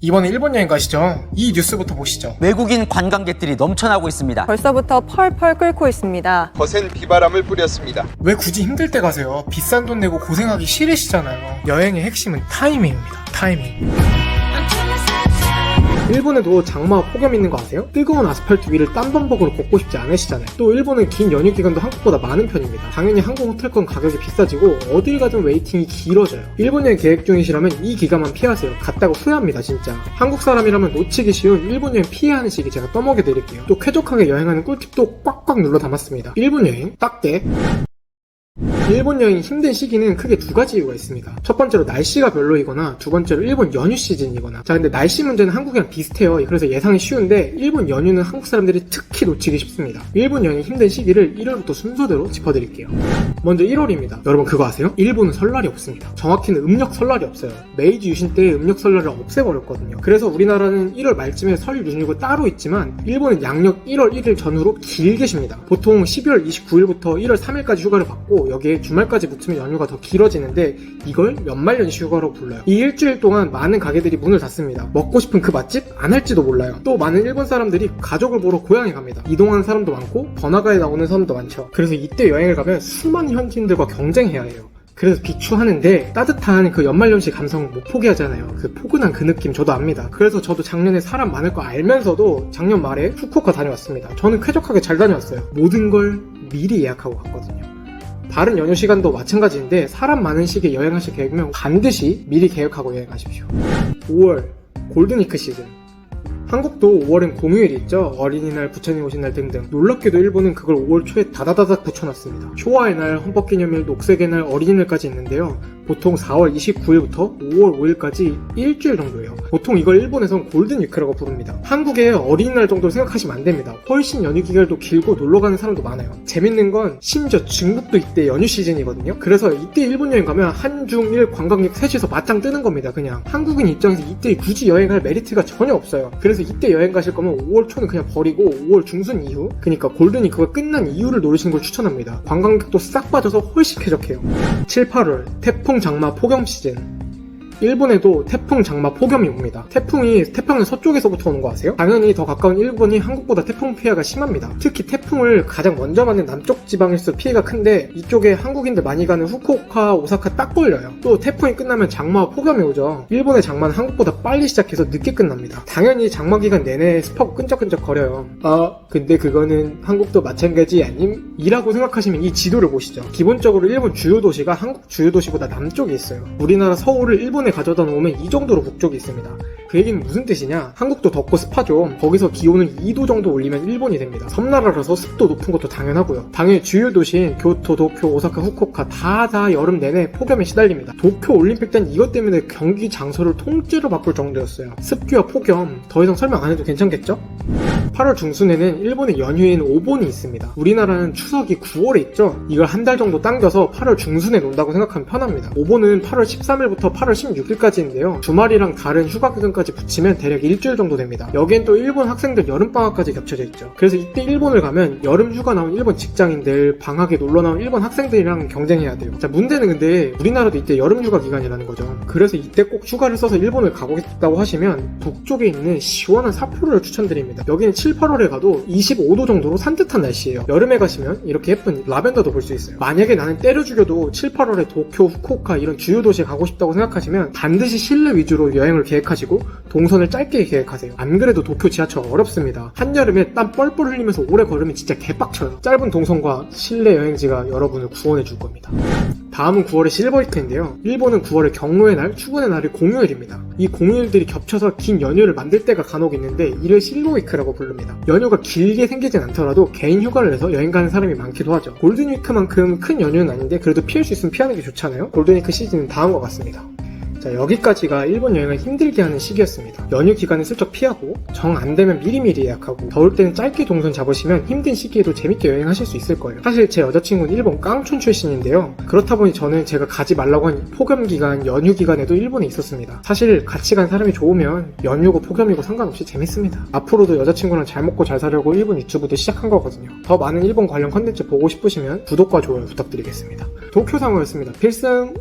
이번에 일본 여행 가시죠? 이 뉴스부터 보시죠. 외국인 관광객들이 넘쳐나고 있습니다. 벌써부터 펄펄 끓고 있습니다. 거센 비바람을 뿌렸습니다. 왜 굳이 힘들 때 가세요? 비싼 돈 내고 고생하기 싫으시잖아요. 여행의 핵심은 타이밍입니다. 타이밍. 일본에도 장마와 폭염 있는 거 아세요? 뜨거운 아스팔트 위를 땀범벅으로 걷고 싶지 않으시잖아요. 또 일본은 긴 연휴 기간도 한국보다 많은 편입니다. 당연히 한국 호텔권 가격이 비싸지고 어딜 가든 웨이팅이 길어져요. 일본 여행 계획 중이시라면 이 기간만 피하세요. 갔다가 후회합니다 진짜. 한국 사람이라면 놓치기 쉬운 일본 여행 피해야 하는 시기 제가 떠먹여드릴게요. 또 쾌적하게 여행하는 꿀팁도 꽉꽉 눌러 담았습니다. 일본 여행 딱게. 일본 여행이 힘든 시기는 크게 두 가지 이유가 있습니다. 첫 번째로 날씨가 별로이거나 두 번째로 일본 연휴 시즌이거나. 자, 근데 날씨 문제는 한국이랑 비슷해요. 그래서 예상이 쉬운데 일본 연휴는 한국 사람들이 특히 놓치기 쉽습니다. 일본 여행이 힘든 시기를 1월부터 순서대로 짚어드릴게요. 먼저 1월입니다. 여러분 그거 아세요? 일본은 설날이 없습니다. 정확히는 음력 설날이 없어요. 메이지 유신 때 음력 설날을 없애버렸거든요. 그래서 우리나라는 1월 말쯤에 설 연휴가 따로 있지만 일본은 양력 1월 1일 전후로 길게 쉽니다. 보통 12월 29일부터 1월 3일까지 휴가를 받고 여기에 주말까지 붙으면 연휴가 더 길어지는데 이걸 연말연시 휴가로 불러요. 이 일주일 동안 많은 가게들이 문을 닫습니다. 먹고 싶은 그 맛집 안 할지도 몰라요. 또 많은 일본 사람들이 가족을 보러 고향에 갑니다. 이동하는 사람도 많고 번화가에 나오는 사람도 많죠. 그래서 이때 여행을 가면 수많은 현지인들과 경쟁해야 해요. 그래서 비추하는데 따뜻한 그 연말연시 감성 못 포기하잖아요. 그 포근한 그 느낌 저도 압니다. 그래서 저도 작년에 사람 많을 거 알면서도 작년 말에 후쿠오카 다녀왔습니다. 저는 쾌적하게 잘 다녀왔어요. 모든 걸 미리 예약하고 갔거든요. 다른 연휴 시간도 마찬가지인데 사람 많은 시기에 여행하실 계획이면 반드시 미리 계획하고 여행하십시오. 5월 골든위크 시즌. 한국도 5월엔 공휴일이 있죠. 어린이날, 부처님 오신 날 등등. 놀랍게도 일본은 그걸 5월 초에 다다다닥 붙여놨습니다. 효화의 날, 헌법기념일, 녹색의 날, 어린이날까지 있는데요. 보통 4월 29일부터 5월 5일까지 일주일 정도예요. 보통 이걸 일본에선 골든위크라고 부릅니다. 한국의 어린이날 정도로 생각하시면 안 됩니다. 훨씬 연휴 기간도 길고 놀러가는 사람도 많아요. 재밌는 건 심지어 중국도 이때 연휴 시즌이거든요. 그래서 이때 일본 여행 가면 한중일 관광객 셋이서 맞짱 뜨는 겁니다. 그냥 한국인 입장에서 이때 굳이 여행할 메리트가 전혀 없어요. 그래서 이때 여행 가실 거면 5월 초는 그냥 버리고 5월 중순 이후, 그러니까 골든위크가 끝난 이후를 노리시는 걸 추천합니다. 관광객도 싹 빠져서 훨씬 쾌적해요. 7, 8월 태풍 장마 폭염 시즌. 일본에도 태풍, 장마, 폭염이 옵니다. 태풍이 태평양 서쪽에서부터 오는 거 아세요? 당연히 더 가까운 일본이 한국보다 태풍 피해가 심합니다. 특히 태풍을 가장 먼저 맞는 남쪽 지방일수록 피해가 큰데 이쪽에 한국인들 많이 가는 후쿠오카, 오사카 딱 걸려요. 또 태풍이 끝나면 장마와 폭염이 오죠. 일본의 장마는 한국보다 빨리 시작해서 늦게 끝납니다. 당연히 장마 기간 내내 습하고 끈적끈적 거려요. 근데 그거는 한국도 마찬가지 아님? 이라고 생각하시면 이 지도를 보시죠. 기본적으로 일본 주요 도시가 한국 주요 도시보다 남쪽에 있어요. 우리나라 서울을 일본에 가져다 놓으면 이 정도로 북쪽에 있습니다. 그 얘기는 무슨 뜻이냐? 한국도 덥고 습하죠. 거기서 기온을 2도 정도 올리면 일본이 됩니다. 섬나라라서 습도 높은 것도 당연하고요. 당연히 주요 도시인 교토, 도쿄, 오사카, 후쿠오카 다 여름 내내 폭염에 시달립니다. 도쿄 올림픽 때는 이것 때문에 경기 장소를 통째로 바꿀 정도였어요. 습기와 폭염 더 이상 설명 안 해도 괜찮겠죠? 8월 중순에는 일본의 연휴인 오본이 있습니다. 우리나라는 추석이 9월에 있죠? 이걸 한 달 정도 당겨서 8월 중순에 논다고 생각하면 편합니다. 오본은 8월 13일부터 8월 16일까지인데요. 주말이랑 다른 휴가 기간까지 붙이면 대략 일주일 정도 됩니다. 여기엔 또 일본 학생들 여름방학까지 겹쳐져 있죠. 그래서 이때 일본을 가면 여름 휴가 나온 일본 직장인들, 방학에 놀러 나온 일본 학생들이랑 경쟁해야 돼요. 자, 문제는 근데 우리나라도 이때 여름 휴가 기간이라는 거죠. 그래서 이때 꼭 휴가를 써서 일본을 가보겠다고 하시면 북쪽에 있는 시원한 삿포로를 추천드립니다. 여기는 7, 8월에 가도 25도 정도로 산뜻한 날씨예요. 여름에 가시면 이렇게 예쁜 라벤더도 볼 수 있어요. 만약에 나는 때려 죽여도 7, 8월에 도쿄, 후쿠오카 이런 주요 도시에 가고 싶다고 생각하시면 반드시 실내 위주로 여행을 계획하시고 동선을 짧게 계획하세요. 안 그래도 도쿄 지하철 어렵습니다. 한여름에 땀 뻘뻘 흘리면서 오래 걸으면 진짜 개빡쳐요. 짧은 동선과 실내 여행지가 여러분을 구원해 줄 겁니다. 다음은 9월의 실버위크인데요. 일본은 9월의 경로의 날, 출근의 날이 공휴일입니다. 이 공휴일들이 겹쳐서 긴 연휴를 만들 때가 간혹 있는데 이를 실버위크라고 부릅니다. 연휴가 길게 생기진 않더라도 개인 휴가를 내서 여행 가는 사람이 많기도 하죠. 골든위크만큼 큰 연휴는 아닌데 그래도 피할 수 있으면 피하는 게 좋잖아요. 골든위크 시즌은 다음과 같습니다. 자, 여기까지가 일본 여행을 힘들게 하는 시기였습니다. 연휴 기간을 슬쩍 피하고 정 안되면 미리미리 예약하고 더울 때는 짧게 동선 잡으시면 힘든 시기에도 재밌게 여행하실 수 있을 거예요. 사실 제 여자친구는 일본 깡촌 출신인데요. 그렇다 보니 저는 제가 가지 말라고 한 폭염 기간, 연휴 기간에도 일본에 있었습니다. 사실 같이 간 사람이 좋으면 연휴고 폭염이고 상관없이 재밌습니다. 앞으로도 여자친구랑 잘 먹고 잘 살려고 일본 유튜브도 시작한 거거든요. 더 많은 일본 관련 컨텐츠 보고 싶으시면 구독과 좋아요 부탁드리겠습니다. 도쿄상어였습니다. 필승!